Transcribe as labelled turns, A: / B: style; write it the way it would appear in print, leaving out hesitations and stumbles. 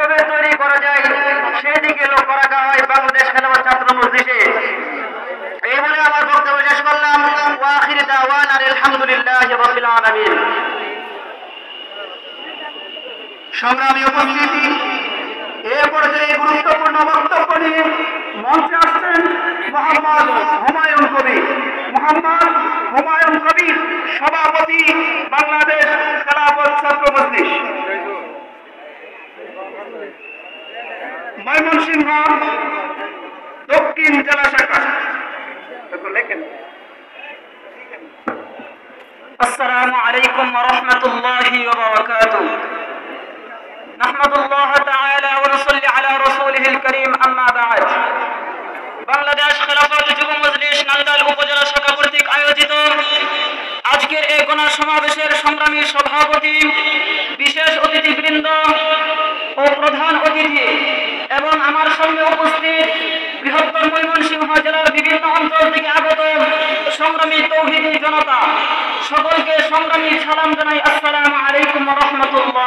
A: কিভাবে তৈরি করা যায় সেই দিকে লক্ষ্য রাখা হয় বাংলাদেশ খেলাফত ছাত্র মজলিসে। এই বলে আমার বক্তব্য শেষ করলাম। ওয়া আখিরু দাওয়ানা আলহামদুলিল্লাহি রাব্বিল আলামিন। সংগ্রামী উপস্থিতি, এ পর্যায়ে গুরুত্বপূর্ণ বক্তব্য নিয়ে মঞ্চে আসছেন মোহাম্মদ হুমায়ুন কবির। মোহাম্মদ হুমায়ুন কবির, সভাপতি বাংলাদেশ খেলাফত ছাত্র মজলিস, ময়মনসিংহ দক্ষিণ জেলা শাখা। আসসালামু আলাইকুম ওয়া রাহমাতুল্লাহি ওয়া বারাকাতুহু। নাহমাদুল্লাহ তাআলা ওয়া নুসাল্লি আলা রাসূলিহিল কারীম, আম্মা বা'দ। বাংলাদেশ খেলাফত যুব মজলিস নান্দাইল উপজেলা শাখা কর্তৃক আয়োজিত আজকের এই গণসমাবেশের সংগ্রামী সভাপতি, বিশেষ অতিথিবৃন্দ ও প্রধান অতিথি এবং আমার সঙ্গে উপস্থিত বৃহত্তর ময়মনসিংহ জেলার বিভিন্ন অঞ্চল থেকে আগত সংগ্রামী তৌহিদি জনতা, সকলকে সংগ্রামী সালাম জানাই। আসসালামু আলাইকুম ওয়া রাহমাতুল্লাহ।